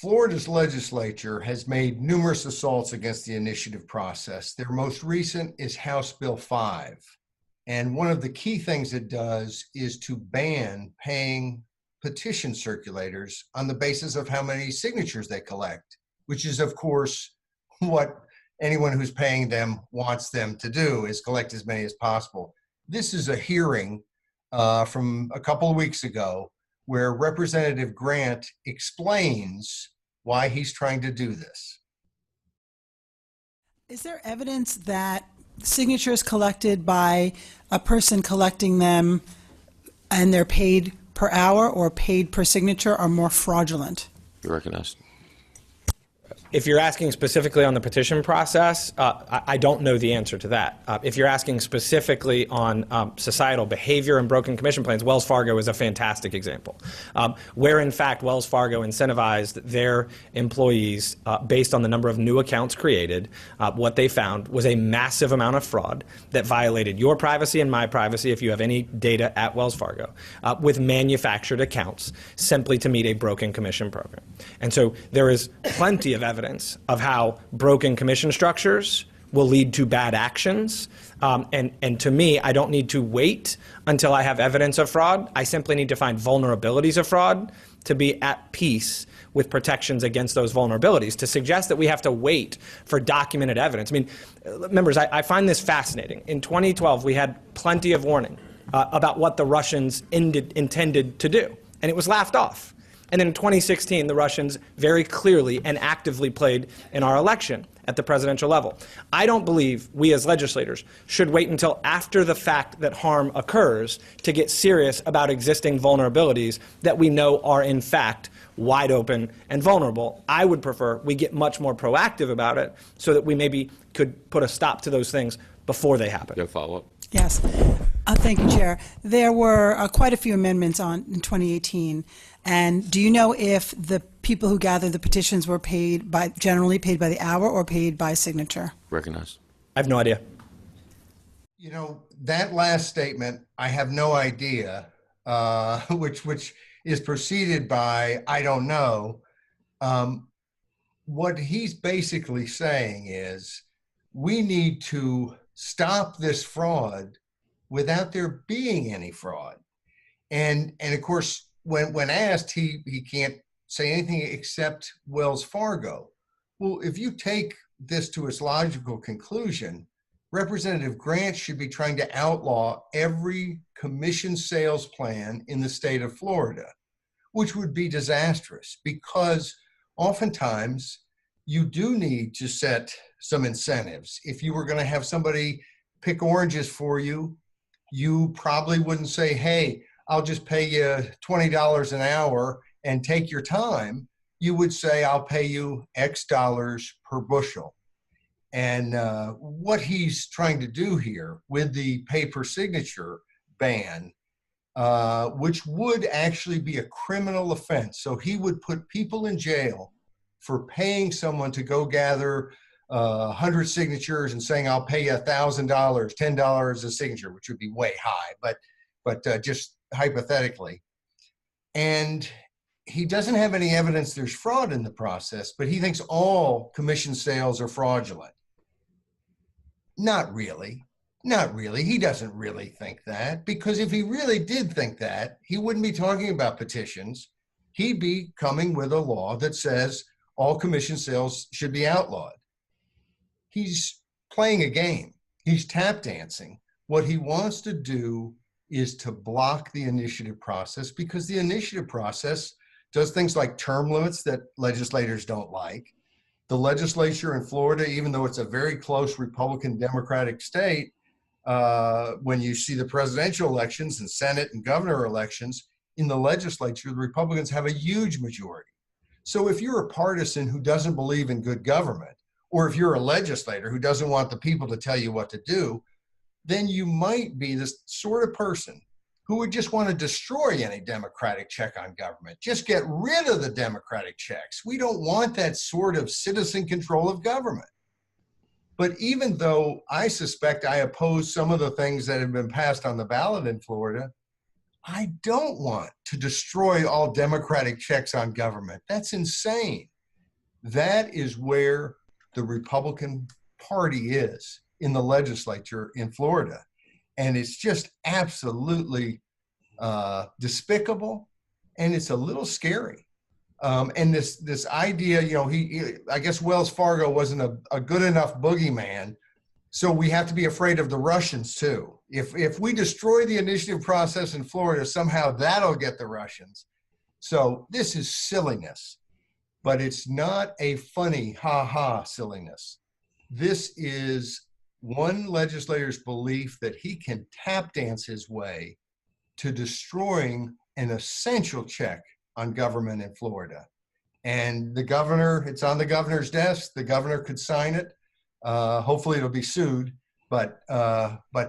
Florida's legislature has made numerous assaults against the initiative process. Their most recent is House Bill 5. And one of the key things it does is to ban paying petition circulators on the basis of how many signatures they collect, which is, of course, what anyone who's paying them wants them to do, is collect as many as possible. This is a hearing from a couple of weeks ago where Representative Grant explains why he's trying to do this. Is there evidence that signatures collected by a person collecting them and they're paid per hour or paid per signature are more fraudulent? You're recognized. If you're asking specifically on the petition process, I don't know the answer to that. If you're asking specifically on societal behavior and broken commission plans, Wells Fargo is a fantastic example, where in fact Wells Fargo incentivized their employees based on the number of new accounts created. What they found was a massive amount of fraud that violated your privacy and my privacy, if you have any data at Wells Fargo, with manufactured accounts simply to meet a broken commission program. And so there is plenty of evidence of how broken commission structures will lead to bad actions. And to me, I don't need to wait until I have evidence of fraud. I simply need to find vulnerabilities of fraud to be at peace with protections against those vulnerabilities. To suggest that we have to wait for documented evidence. I mean, members, I find this fascinating. In 2012, we had plenty of warning about what the Russians intended to do, and it was laughed off. And then in 2016, the Russians very clearly and actively played in our election at the presidential level. I don't believe we as legislators should wait until after the fact that harm occurs to get serious about existing vulnerabilities that we know are in fact wide open and vulnerable. I would prefer we get much more proactive about it so that we maybe could put a stop to those things before they happen. You have a follow-up? Yes. Thank you, Chair. There were quite a few amendments in 2018. And do you know if the people who gathered the petitions were generally paid by the hour or paid by signature? Recognized. I have no idea. You know, that last statement, I have no idea, which is preceded by, I don't know. What he's basically saying is we need to stop this fraud without there being any fraud. And of course, when asked, he can't say anything except Wells Fargo. Well, if you take this to its logical conclusion, Representative Grant should be trying to outlaw every commission sales plan in the state of Florida, which would be disastrous because oftentimes you do need to set some incentives. If you were going to have somebody pick oranges for you, you probably wouldn't say, hey, I'll just pay you $20 an hour and take your time. You would say, I'll pay you X dollars per bushel. And what he's trying to do here with the pay per signature ban, which would actually be a criminal offense. So he would put people in jail for paying someone to go gather 100 signatures and saying, I'll pay you $1,000, $10 a signature, which would be way high, but just hypothetically. And he doesn't have any evidence there's fraud in the process, but he thinks all commission sales are fraudulent. Not really. Not really. He doesn't really think that, because if he really did think that, he wouldn't be talking about petitions. He'd be coming with a law that says all commission sales should be outlawed. He's playing a game. He's tap dancing. What he wants to do is to block the initiative process, because the initiative process does things like term limits that legislators don't like. The legislature in Florida, even though it's a very close Republican Democratic state, when you see the presidential elections and Senate and governor elections, in the legislature, the Republicans have a huge majority. So if you're a partisan who doesn't believe in good government, or if you're a legislator who doesn't want the people to tell you what to do, then you might be this sort of person who would just want to destroy any democratic check on government. Just get rid of the democratic checks. We don't want that sort of citizen control of government. But even though I suspect I oppose some of the things that have been passed on the ballot in Florida, I don't want to destroy all democratic checks on government. That's insane. That is where the Republican Party is in the legislature in Florida. And it's just absolutely despicable, and it's a little scary. And this idea, I guess Wells Fargo wasn't a good enough boogeyman, so we have to be afraid of the Russians too. If we destroy the initiative process in Florida, somehow that'll get the Russians. So this is silliness, but it's not a funny ha-ha silliness. This is one legislator's belief that he can tap dance his way to destroying an essential check on government in Florida. And the governor, it's on the governor's desk. The governor could sign it. Hopefully it'll be sued, but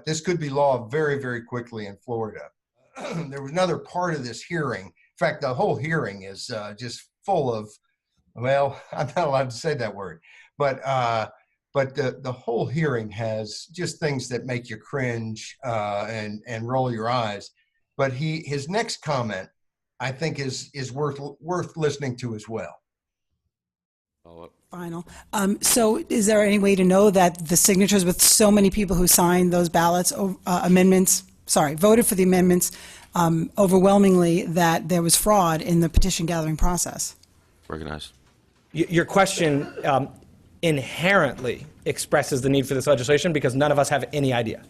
this could be law very, very quickly in Florida. There was another part of this hearing. In fact, the whole hearing is just full of, well, I'm not allowed to say that word, but the whole hearing has just things that make you cringe and roll your eyes. But his next comment, I think, is worth listening to as well. Final. So is there any way to know that the signatures with so many people who signed those ballots, voted for the amendments, overwhelmingly, that there was fraud in the petition gathering process? Recognized. Your question inherently expresses the need for this legislation because none of us have any idea.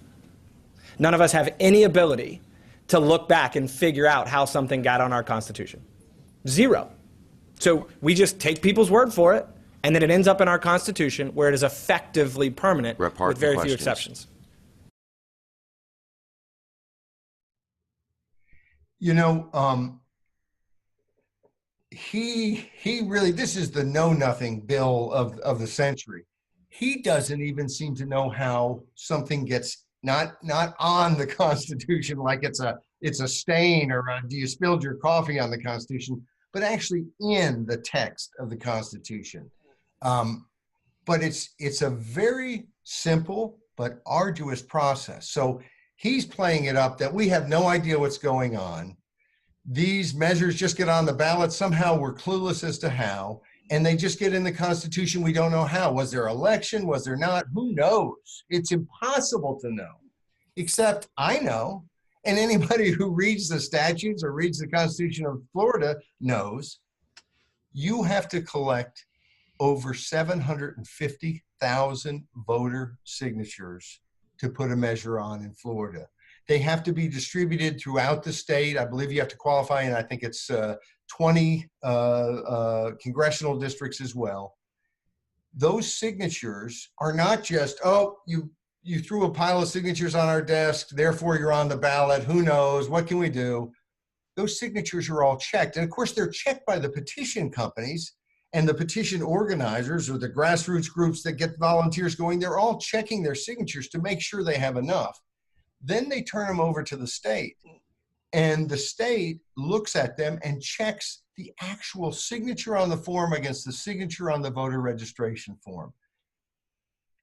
None of us have any ability to look back and figure out how something got on our Constitution. Zero. So we just take people's word for it, and then it ends up in our Constitution where it is effectively permanent with very few exceptions. He really, this is the know-nothing bill of the century. He doesn't even seem to know how something gets not on the Constitution, like it's a stain or do you spilled your coffee on the Constitution, but actually in the text of the Constitution. But it's a very simple but arduous process. So he's playing it up that we have no idea what's going on. These measures just get on the ballot. Somehow we're clueless as to how, and they just get in the Constitution. We don't know how. Was there election? Was there not? Who knows? It's impossible to know, except I know, and anybody who reads the statutes or reads the Constitution of Florida knows you have to collect over 750,000 voter signatures to put a measure on in Florida. They have to be distributed throughout the state. I believe you have to qualify in, I think it's 20 congressional districts as well. Those signatures are not just, oh, you threw a pile of signatures on our desk, therefore you're on the ballot, who knows, what can we do? Those signatures are all checked. And of course, they're checked by the petition companies and the petition organizers or the grassroots groups that get volunteers going. They're all checking their signatures to make sure they have enough. Then they turn them over to the state, and the state looks at them and checks the actual signature on the form against the signature on the voter registration form.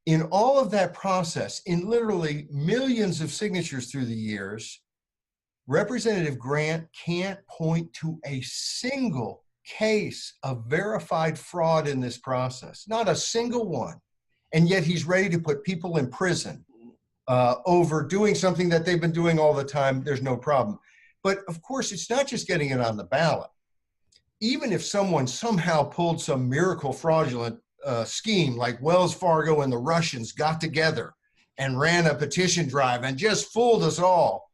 In all of that process, in literally millions of signatures through the years, Representative Grant can't point to a single case of verified fraud in this process, not a single one. And yet he's ready to put people in prison over doing something that they've been doing all the time. There's no problem. But of course, it's not just getting it on the ballot. Even if someone somehow pulled some miracle fraudulent scheme, like Wells Fargo and the Russians got together and ran a petition drive and just fooled us all,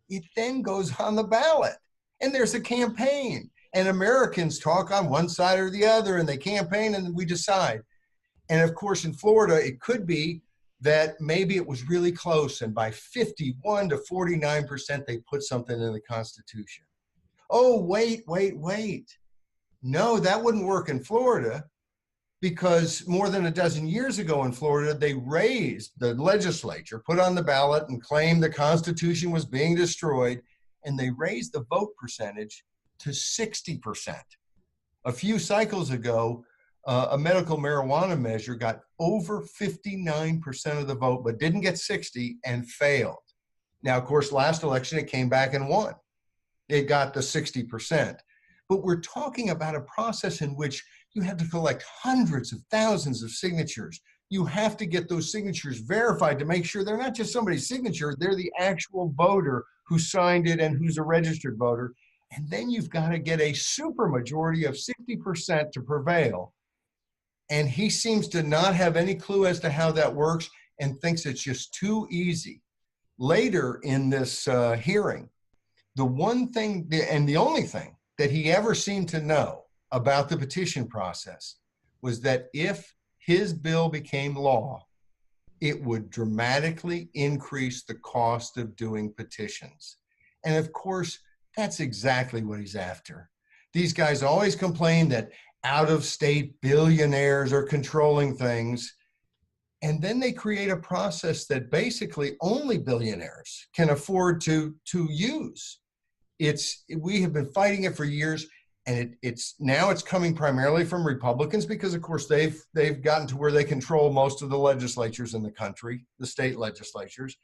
it then goes on the ballot. And there's a campaign. And Americans talk on one side or the other, and they campaign, and we decide. And of course, in Florida, it could be that maybe it was really close, and by 51 to 49%, they put something in the Constitution. Oh, wait. No, that wouldn't work in Florida, because more than a dozen years ago in Florida, they raised, the legislature put on the ballot and claimed the Constitution was being destroyed, and they raised the vote percentage to 60%. A few cycles ago, a medical marijuana measure got over 59% of the vote, but didn't get 60 and failed. Now, of course, last election, it came back and won. they got the 60%. But we're talking about a process in which you have to collect hundreds of thousands of signatures. You have to get those signatures verified to make sure they're not just somebody's signature, they're the actual voter who signed it and who's a registered voter. And then you've got to get a supermajority of 60% to prevail. And he seems to not have any clue as to how that works and thinks it's just too easy. Later in this hearing, the one thing and the only thing that he ever seemed to know about the petition process was that if his bill became law, it would dramatically increase the cost of doing petitions. And of course, that's exactly what he's after. These guys always complain that out-of-state billionaires are controlling things. And then they create a process that basically only billionaires can afford to use. We have been fighting it for years, and it's coming primarily from Republicans because, of course, they've gotten to where they control most of the legislatures in the country, the state legislatures.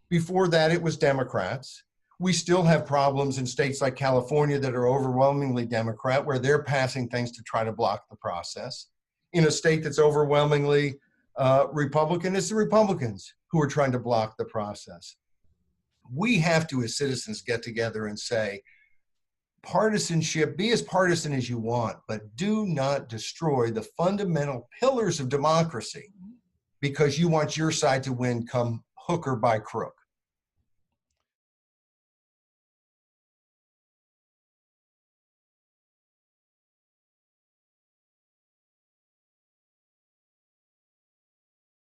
Before that, it was Democrats. We still have problems in states like California that are overwhelmingly Democrat, where they're passing things to try to block the process. In a state that's overwhelmingly Republican, it's the Republicans who are trying to block the process. We have to, as citizens, get together and say, partisanship, be as partisan as you want, but do not destroy the fundamental pillars of democracy because you want your side to win come hook or by crook.